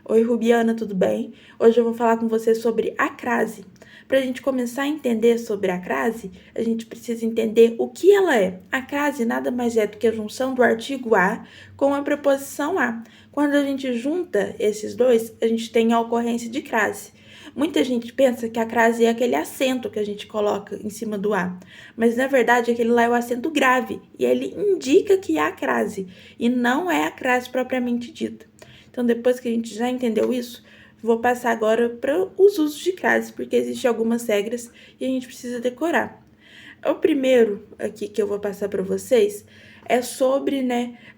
Oi, Rubiana, tudo bem? Hoje eu vou falar com você sobre a crase. Para a gente começar a entender sobre a crase, a gente precisa entender o que ela é. A crase nada mais é do que a junção do artigo a com a preposição a. Quando a gente junta esses dois, a gente tem a ocorrência de crase. Muita gente pensa que a crase é aquele acento que a gente coloca em cima do a, mas na verdade aquele lá é o acento grave e ele indica que há crase e não é a crase propriamente dita. Então, depois que a gente já entendeu isso, vou passar agora para os usos de crase, porque existem algumas regras e a gente precisa decorar. O primeiro aqui que eu vou passar para vocês é sobre,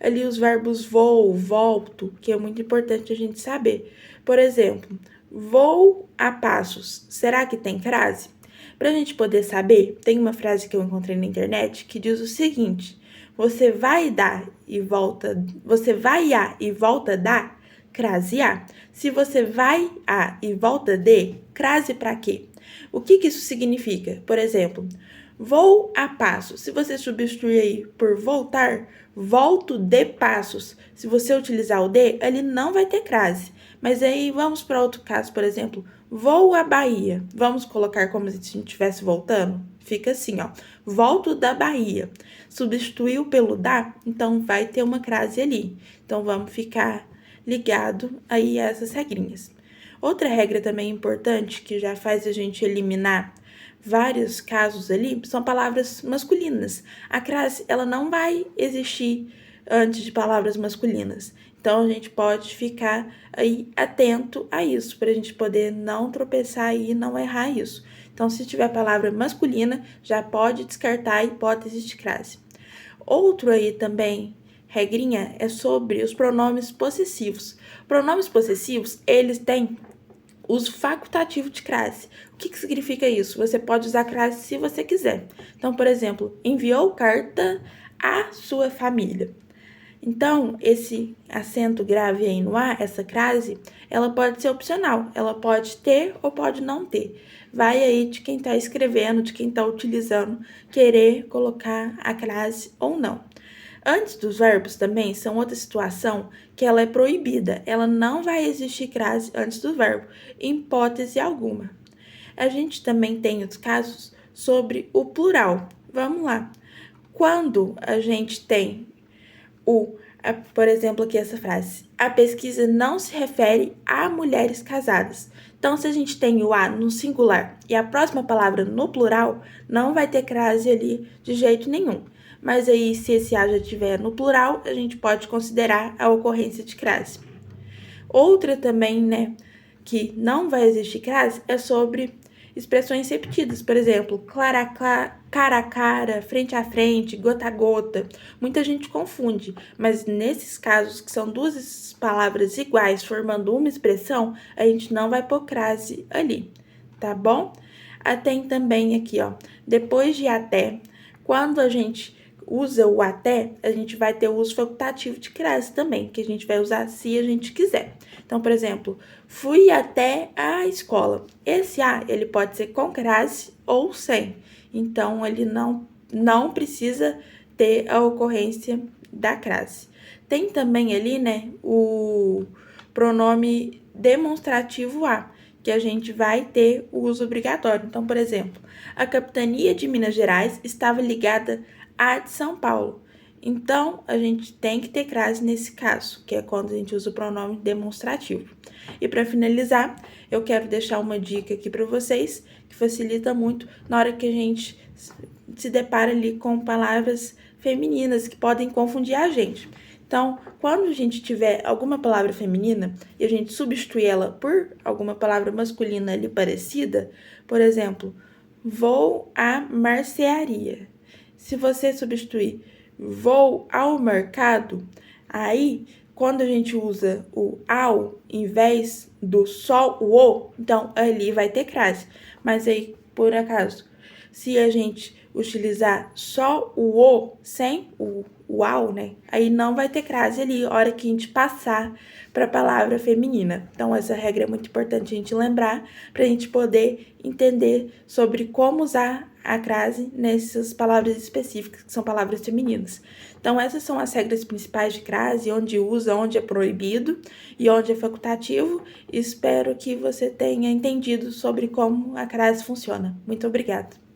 ali os verbos vou, volto, que é muito importante a gente saber. Por exemplo, vou a passos. Será que tem crase? Para a gente poder saber, tem uma frase que eu encontrei na internet que diz o seguinte: você vai dar e volta, você vai a e volta dar, crase a. Se você vai a e volta de, crase para quê? O que isso significa? Por exemplo, vou a passos. Se você substituir aí por voltar, volto de passos. Se você utilizar o de, ele não vai ter crase. Mas aí vamos para outro caso, por exemplo, vou à Bahia. Vamos colocar como se a gente estivesse voltando? Fica assim, ó. Volto da Bahia. Substituiu pelo da, então vai ter uma crase ali. Então vamos ficar ligado aí a essas regrinhas. Outra regra também importante que já faz a gente eliminar vários casos ali são palavras masculinas. A crase, ela não vai existir antes de palavras masculinas. Então, a gente pode ficar aí atento a isso, para a gente poder não tropeçar e não errar isso. Então, se tiver palavra masculina, já pode descartar a hipótese de crase. Outro aí também, regrinha, é sobre os pronomes possessivos. Pronomes possessivos, eles têm uso facultativo de crase. O que significa isso? Você pode usar crase se você quiser. Então, por exemplo, enviou carta à sua família. Então, esse acento grave aí no A, essa crase, ela pode ser opcional. Ela pode ter ou pode não ter. Vai aí de quem está escrevendo, de quem está utilizando, querer colocar a crase ou não. Antes dos verbos também são outra situação que ela é proibida. Ela não vai existir crase antes do verbo, em hipótese alguma. A gente também tem os casos sobre o plural. Vamos lá. Quando a gente tem por exemplo, aqui essa frase: a pesquisa não se refere a mulheres casadas. Então, se a gente tem o a no singular e a próxima palavra no plural, não vai ter crase ali de jeito nenhum. Mas aí, se esse a já estiver no plural, a gente pode considerar a ocorrência de crase. Outra também, que não vai existir crase é sobre expressões repetidas, por exemplo, cara a cara, frente a frente, gota a gota. Muita gente confunde, mas nesses casos que são duas palavras iguais formando uma expressão, a gente não vai pôr crase ali, tá bom? Tem também aqui, ó, depois de até, quando a gente usa o até, a gente vai ter o uso facultativo de crase também, que a gente vai usar se a gente quiser. Então, por exemplo, fui até a escola. Esse a, ele pode ser com crase ou sem. Então, ele não precisa ter a ocorrência da crase. Tem também ali, o pronome demonstrativo a, que a gente vai ter o uso obrigatório. Então, por exemplo, a capitania de Minas Gerais estava ligada à de São Paulo. Então, a gente tem que ter crase nesse caso, que é quando a gente usa o pronome demonstrativo. E para finalizar, eu quero deixar uma dica aqui para vocês, que facilita muito na hora que a gente se depara ali com palavras femininas que podem confundir a gente. Então, quando a gente tiver alguma palavra feminina e a gente substituir ela por alguma palavra masculina ali parecida, por exemplo, vou à mercearia. Se você substituir vou ao mercado, aí quando a gente usa o ao em vez do só o ou, então ali vai ter crase. Mas aí, por acaso, se a gente utilizar só o sem uau, né? Aí não vai ter crase ali, a hora que a gente passar para a palavra feminina. Então, essa regra é muito importante a gente lembrar, para a gente poder entender sobre como usar a crase nessas palavras específicas, que são palavras femininas. Então, essas são as regras principais de crase, onde usa, onde é proibido e onde é facultativo. Espero que você tenha entendido sobre como a crase funciona. Muito obrigada.